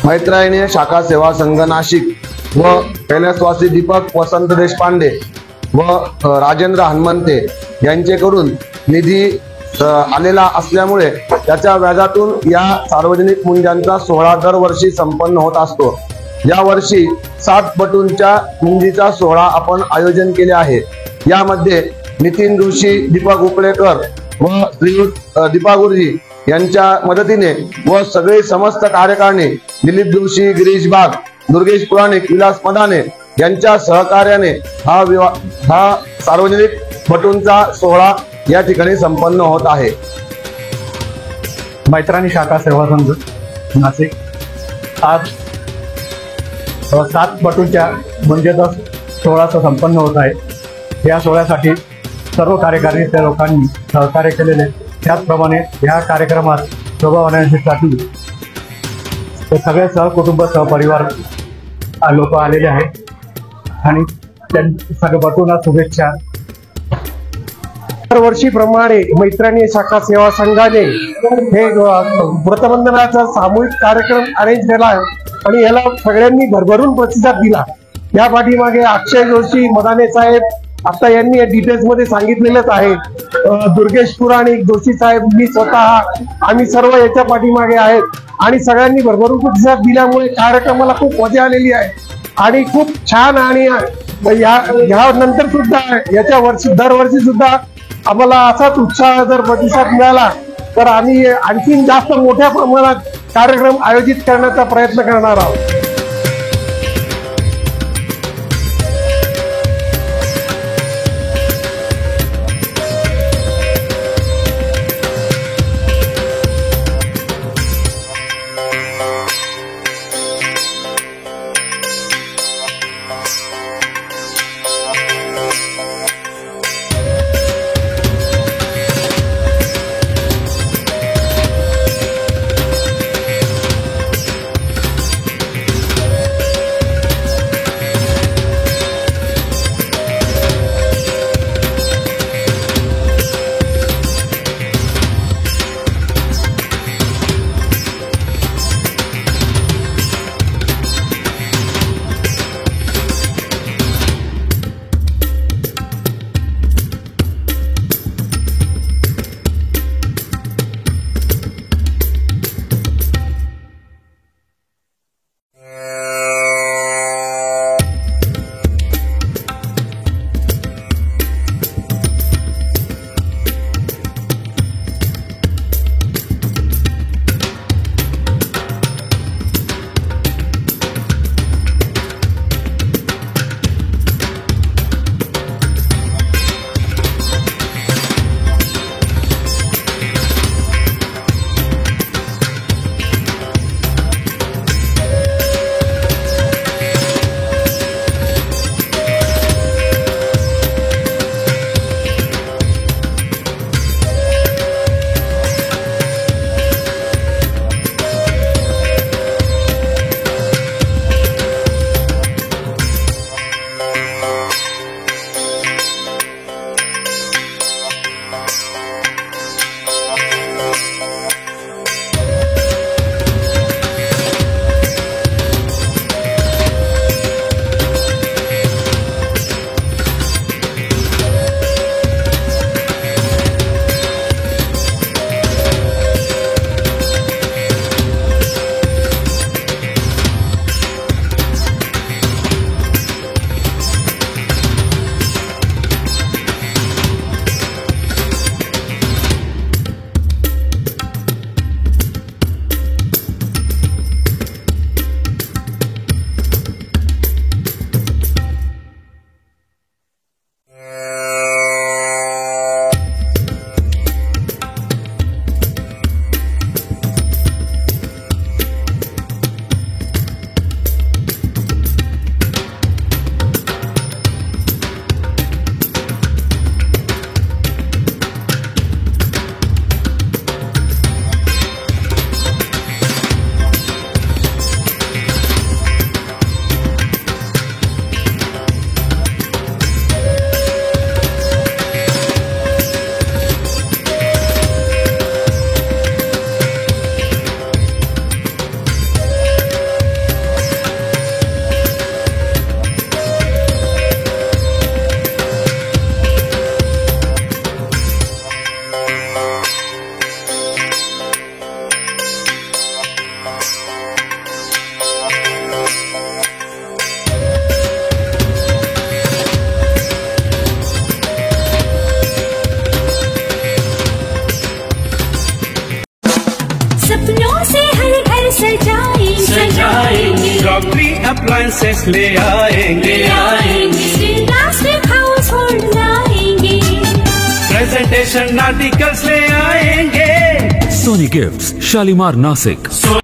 मैत्रायणी शाखा सेवा संघ नाशिक व कैलासवासी दीपक वसंत देशपांडे व राजेंद्र हनुमंते यांचेकडून निधी आलेला असल्यामुळे त्याच्या व्याजातून या सार्वजनिक मुंजांचा सोहळा दरवर्षी संपन्न होत असतो। या वर्षी 7 पटूंच्या मुंजीचा सोहळा आपण आयोजन केले आहे। यामध्ये नितीन जोशी, दीपक उपळेकर व श्रीयुत दीपा गुरुजी यांच्या मदतीने व सगळे समस्त कार्यकारिणी दिलीप जोशी, गिरीश बाग, दुर्गेश पुराणिक, विलास मदाने यांच्या सहकार्याने हा सार्वजनिक पटूंचा सोहळा या ठिकाणी संपन्न होत आहे। मैत्रायणी शाखा सेवा संघ नाशिक आज 7 पटूंच्या मुंजेचा सोहळा संपन्न होत आहे। या सोहळ्यासाठी सर्व कार्यकारी त्या लोकांनी सहकार्य केलेले, त्याचप्रमाणे या कार्यक्रमात शोभा वाहण्यासाठी सगळे सहकुटुंब सहपरिवार लोक आलेले आहेत आणि सगळ्या पटूंना शुभेच्छा। दरवर्षीप्रमाणे मैत्रायणी शाखा सेवा संघाने हे व्रतबंधनाचा सामूहिक कार्यक्रम अरेंज केला आणि याला सगळ्यांनी भरभरून प्रतिसाद दिला। या पाठीमागे अक्षय जोशी, मदाने साहेब आता यांनी डिटेल्स मध्ये सांगितलेलंच आहे, दुर्गेश पुराणिक, जोशी साहेब, मी स्वतः, आम्ही सर्व याच्या पाठीमागे आहेत आणि सगळ्यांनी भरभरून प्रतिसाद दिल्यामुळे कार्यक्रमाला खूप मजा आलेली आहे आणि खूप छान। आणि या नंतर सुद्धा याच्या दरवर्षी सुद्धा आम्हाला असाच उत्साह जर प्रतिसाद मिळाला तर आम्ही आणखीन जास्त मोठ्या प्रमाणात कार्यक्रम आयोजित करण्याचा प्रयत्न करणार आहोत। अप्लायंसेस ले आएंगे श्री प्लास्टिक हाउसहोल्ड लाएंगे। प्रेजेंटेशन आर्टिकल्स ले आएंगे। Sony gifts, Shalimar, Nashik.